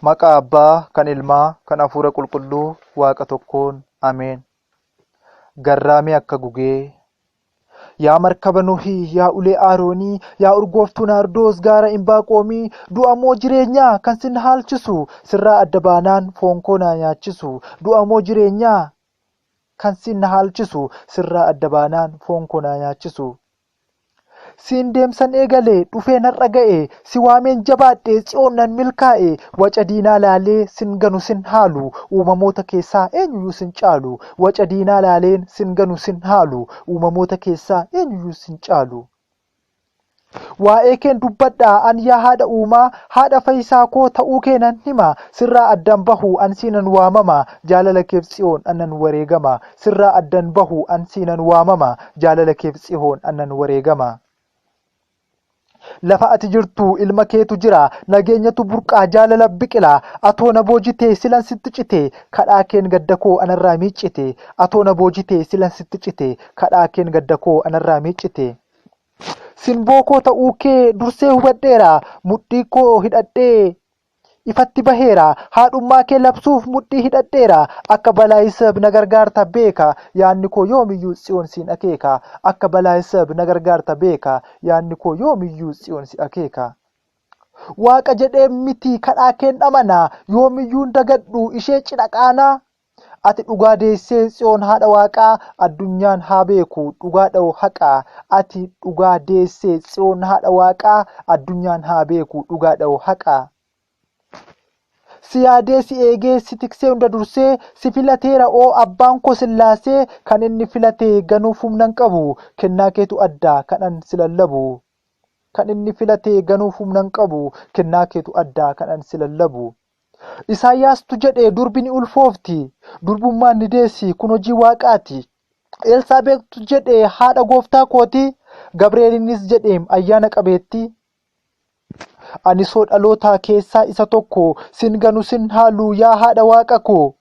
Maqaa Abbaa, kan Ilmaa, kan Hafuura Qulqulluu, Waaqa tokkoon. Ameen. Garraamii akka gugee. Yaa markaba Nuhii, yaa ulee Aroonii, yaa urgooftuu Naardoos gaara Imbaaqoomii, du'a moo jireenyaa kan sin haalchisu, sirraa adda baanaan foon koo naa nyaachisu. Du'a moo jireenyaa kan sin haalchisu, sirraa adda baanaan foon koo naa nyaachisu. Siin deemsan eegalee dhufee narra ga'e, si waameen jabaadhee Tsiyoon nan milkaa'e. Waca diinaa laalee sin ganu sin haalu, uumamoota keessaa eenyuyyuu sin caalu. Waca diinaa laaleen sin ganu sin haalu, uumamoota keessaa eenyuyyuu sin caalu. Waa'ee keen dubbadhaa an yaa haadha uumaa, haadha fayyisaa koo ta'uu kee nan hima. Sirraa addan bahu an siinan waamama, jaalala keef Tsiyoon anan wareegama. Sirraa addan bahu an siinan waamama, jaalala keef Tsiyoon anan wareegama. Lafa ati jirtu ilma keetu jira, nageenyatu burqaa jaalala biqila. Atoo na boojitee silan sitti cite, kadhaa keen gadda koo anarraa miiccite. Atoo na boojitee silan sitti cite, kadhaa keen gadda koo anarraa miiccite. Sinboo koo ta'uu kee dursee hubadheera, mudhii koo hidhadhee ifatti baheera. Haadhummaa kee labsuuf mudhii hidhadheera, akka balaayisab na gargaarta beeka. Yaanni koo yoomiyyuu Tsiyoon siin akeeka, akka balaayisab na gargaarta beeka. Yaanni koo yoomiyyuu Tsiyoon si akeeka. Waaqa jedhee miti kadhaa keen dhamana, yoomiyyuu dagadhu ishee cidha qaanaa. Ati dhugaa deessee Tsiyoon haadha waaqaa, addunyaan haa beeku dhugaa dha'u haqaa. Ati dhugaa deessee Tsiyoon haadha waaqaa, addunyaan haa beeku dhugaa dha'u haqaa. Si yaadee si eegee si tiksee hunda dursee, si filateera oo abbaan koo sillaasee. Kan inni filatee ganuuf humnan qabu, kennaa keetu addaa kan an si lallabu. Kan inni filatee ganuuf humnan qabu, kennaa keetu addaa kan an si lallabu. Isaayyaastuu jedhee durbi ni ulfoofti, durbummaan ni deessi kun hojii waaqaati. Elsaabeetu jedhee haadha gooftaa kooti, Gabreeliinis jedheem ayyaana qabeetti. Ani soo dhalootaa keessaa isa tokko, sin ganu sin haalu yaa haadha waaqa koo.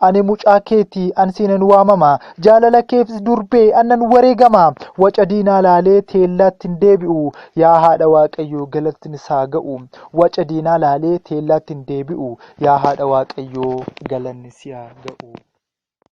Ani mucaa keetii an siinan waamama, jaalala keefis durbee annan wareegama. Waca diinaa laalee teellaatti hin deebi'u, yaa haadha waaqayyoo galatni isaa ga'u. Waca diinaa laalee teellaatti hin deebi'u, yaa haadha waaqayyoo galanni isaa ga'u.